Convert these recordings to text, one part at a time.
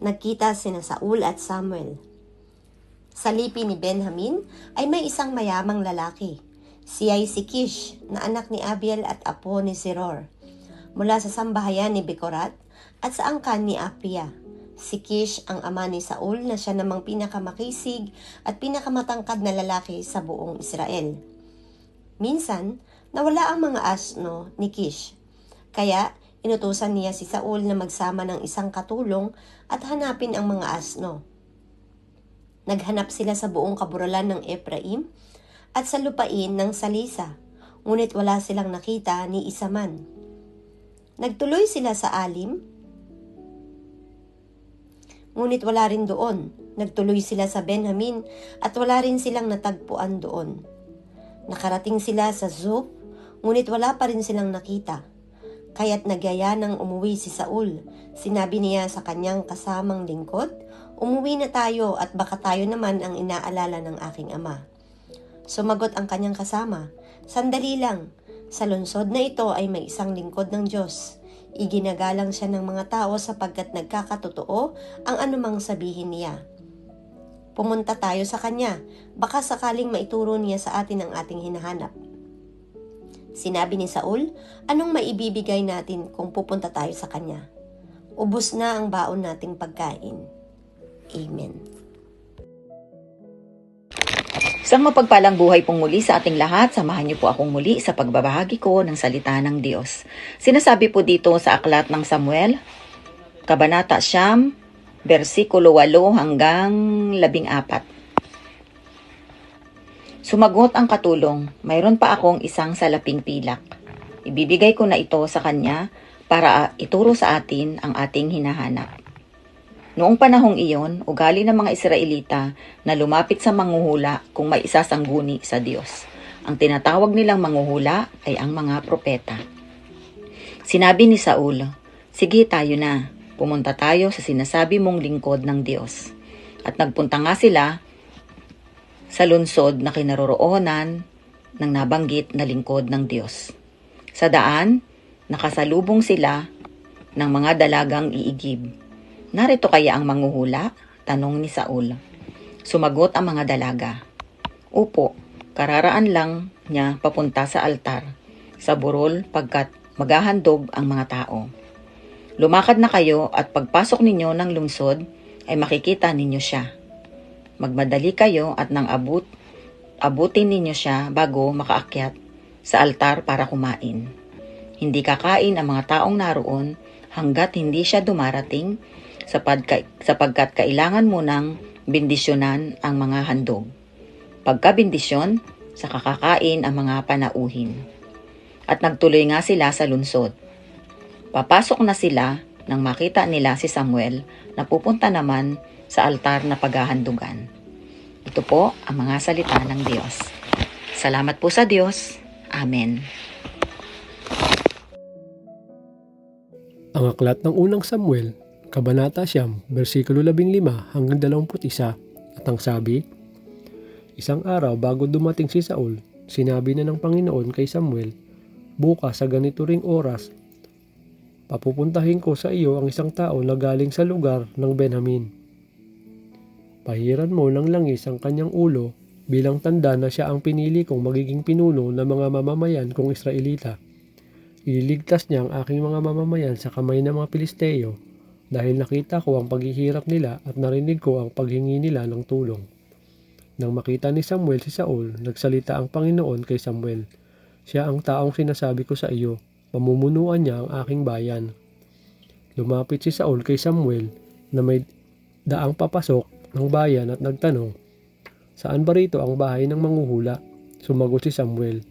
Nagkita sina Saul at Samuel. Sa lipi ni Benjamin ay may isang mayamang lalaki. Siya ay si Kish na anak ni Abiel at apo ni Zeror, mula sa sambahayan ni Becorat at sa angkan ni Apia. Si Kish ang ama ni Saul na siya namang pinakamakisig at pinakamatangkad na lalaki sa buong Israel. Minsan, nawala ang mga asno ni Kish, kaya inutusan niya si Saul na magsama ng isang katulong at hanapin ang mga asno. Naghanap sila sa buong kaburalan ng Ephraim at sa lupain ng Salisa, ngunit wala silang nakita ni isa man. Nagtuloy sila sa Alim, ngunit wala rin doon. Nagtuloy sila sa Benjamin at wala rin silang natagpuan doon. Nakarating sila sa Zuph, ngunit wala pa rin silang nakita. Kaya't nagyaya nang umuwi si Saul. Sinabi niya sa kanyang kasamang lingkod, "Umuwi na tayo at baka tayo naman ang inaalala ng aking ama." Sumagot ang kanyang kasama, "Sandali lang, sa lungsod na ito ay may isang lingkod ng Diyos. Iginagalang siya ng mga tao sapagkat nagkakatotoo ang anumang sabihin niya. Pumunta tayo sa kanya, baka sakaling maituro niya sa atin ang ating hinahanap." Sinabi ni Saul, "Anong maibibigay natin kung pupunta tayo sa kanya? Ubos na ang baon nating pagkain." Amen. Isang mapagpalang buhay pong muli sa ating lahat. Samahan niyo po akong muli sa pagbabahagi ko ng salita ng Diyos. Sinasabi po dito sa Aklat ng Samuel, Kabanata 9, versikulo 8 hanggang 14. Sumagot ang katulong, "Mayroon pa akong isang salaping pilak. Ibibigay ko na ito sa kanya para ituro sa atin ang ating hinahanap." Noong panahong iyon, ugali ng mga Israelita na lumapit sa manghuhula kung may isasangguni sa Diyos. Ang tinatawag nilang manghuhula ay ang mga propeta. Sinabi ni Saul, "Sige, tayo na. Pumunta tayo sa sinasabi mong lingkod ng Diyos." At nagpunta nga sila sa lungsod na kinaroroonan ng nabanggit na lingkod ng Diyos. Sa daan, nakasalubong sila ng mga dalagang iigib. "Narito kaya ang manghuhula?" tanong ni Saul. Sumagot ang mga dalaga, "Upo, kararaan lang niya papunta sa altar, sa burol pagkat maghahandog ang mga tao. Lumakad na kayo at pagpasok ninyo ng lungsod ay makikita ninyo siya. Magmadali kayo at nang abutin ninyo siya bago makaakyat sa altar para kumain. Hindi kakain ang mga taong naroon hanggat hindi siya dumarating sapagkat kailangan munang bendisyonan ang mga handog. Pagka-bendisyon, saka kakain ang mga panauhin." At nagtuloy nga sila sa lungsod. Papasok na sila nang makita nila si Samuel na pupunta naman sa altar na paghahandugan. Ito po ang mga salita ng Diyos. Salamat po sa Diyos. Amen. Ang aklat ng unang Samuel, Kabanata 9, versikulo 15 hanggang 21, at ang sabi, Isang araw bago dumating si Saul, sinabi na ng Panginoon kay Samuel, "Bukas sa ganito ring oras, papupuntahin ko sa iyo ang isang tao na galing sa lugar ng Benjamin. Pahiran mo ng langis ang kanyang ulo bilang tanda na siya ang pinili kong magiging pinuno ng mga mamamayan kong Israelita. Ililigtas niya ang aking mga mamamayan sa kamay ng mga Pilisteo dahil nakita ko ang paghihirap nila at narinig ko ang paghingi nila ng tulong." Nang makita ni Samuel si Saul, nagsalita ang Panginoon kay Samuel, "Siya ang taong sinasabi ko sa iyo, pamumunuan niya ang aking bayan." Lumapit si Saul kay Samuel na may daang papasok ng bayan at nagtanong, "Saan ba rito ang bahay ng manghuhula?" Sumagot si Samuel,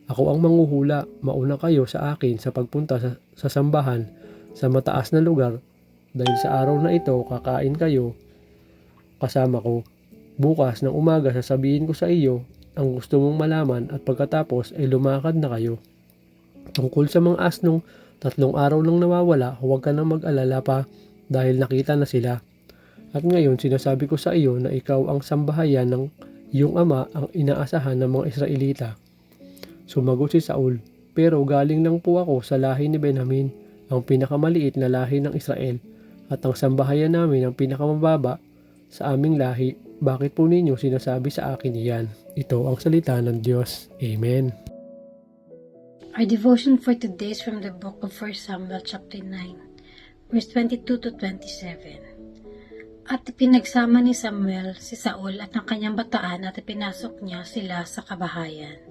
"Ako ang manghuhula, mauna kayo sa akin sa pagpunta sa sambahan sa mataas na lugar dahil sa araw na ito kakain kayo kasama ko. Bukas ng umaga sasabihin ko sa iyo ang gusto mong malaman at pagkatapos ay lumakad na kayo. Tungkol sa mga asnong 3 araw lang nawawala, huwag ka nang mag-alala pa dahil nakita na sila. At ngayon sinasabi ko sa iyo na ikaw ang sambahayan ng iyong ama, ang inaasahan ng mga Israelita." Sumagot si Saul, "Pero galing lang po ako sa lahi ni Benjamin, ang pinakamaliit na lahi ng Israel. at ang sambahayan namin ang pinakamababa sa aming lahi. Bakit po ninyo sinasabi sa akin iyan? Ito ang salita ng Diyos. Amen. Our devotion for today is from the book of 1 Samuel chapter 9, verse 22 to 27. At ipinagsama ni Samuel si Saul at ang kanyang bataan at ipinasok niya sila sa kabahayan.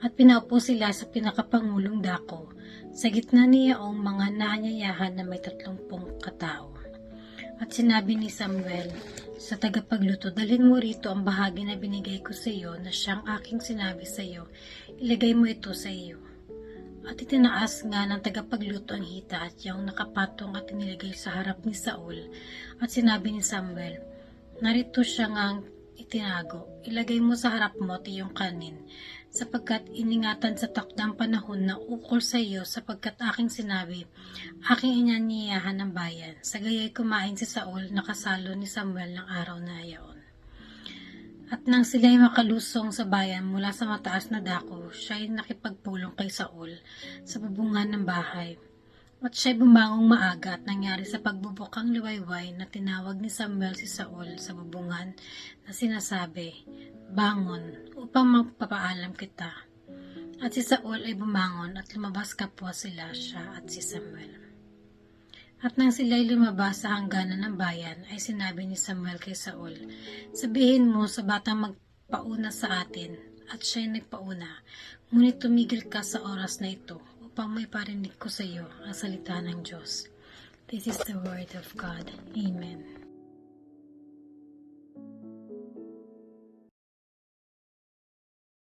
At pinaupo sila sa pinakapangulong dako sa gitna niyaong mga naanyayahan na may 30 katao. At sinabi ni Samuel sa tagapagluto, dalhin mo rito ang bahagi na binigay ko sa iyo na siyang aking sinabi sa iyo, ilagay mo ito sa iyo. At itinaas nga ng tagapagluto ang hita at yung nakapatong at inilagay sa harap ni Saul. At sinabi ni Samuel, narito siya ngang itinago, ilagay mo sa harap mo at iyong kanin, sapagkat iningatan sa takdang panahon na ukol sa iyo, sapagkat aking sinabi, aking inanyayahan ng bayan. Sa gaya'y kumain si Saul na kasalo ni Samuel ng araw na iyon. At nang sila'y makalusong sa bayan mula sa mataas na dako, siya'y nakipagpulong kay Saul sa bubungan ng bahay. At siya'y bumangong maaga at nangyari sa pagbubukang liwayway na tinawag ni Samuel si Saul sa bubungan na sinasabi, bangon upang magpapaalam kita. At si Saul ay bumangon at lumabas kapwa sila siya at si Samuel. At nang sila'y lumabas sa hangganan ng bayan, ay sinabi ni Samuel kay Saul, sabihin mo sa batang magpauna sa atin, at siya'y nagpauna, ngunit tumigil ka sa oras na ito, upang may parinig ko sa iyo ang salita ng Diyos. This is the word of God. Amen.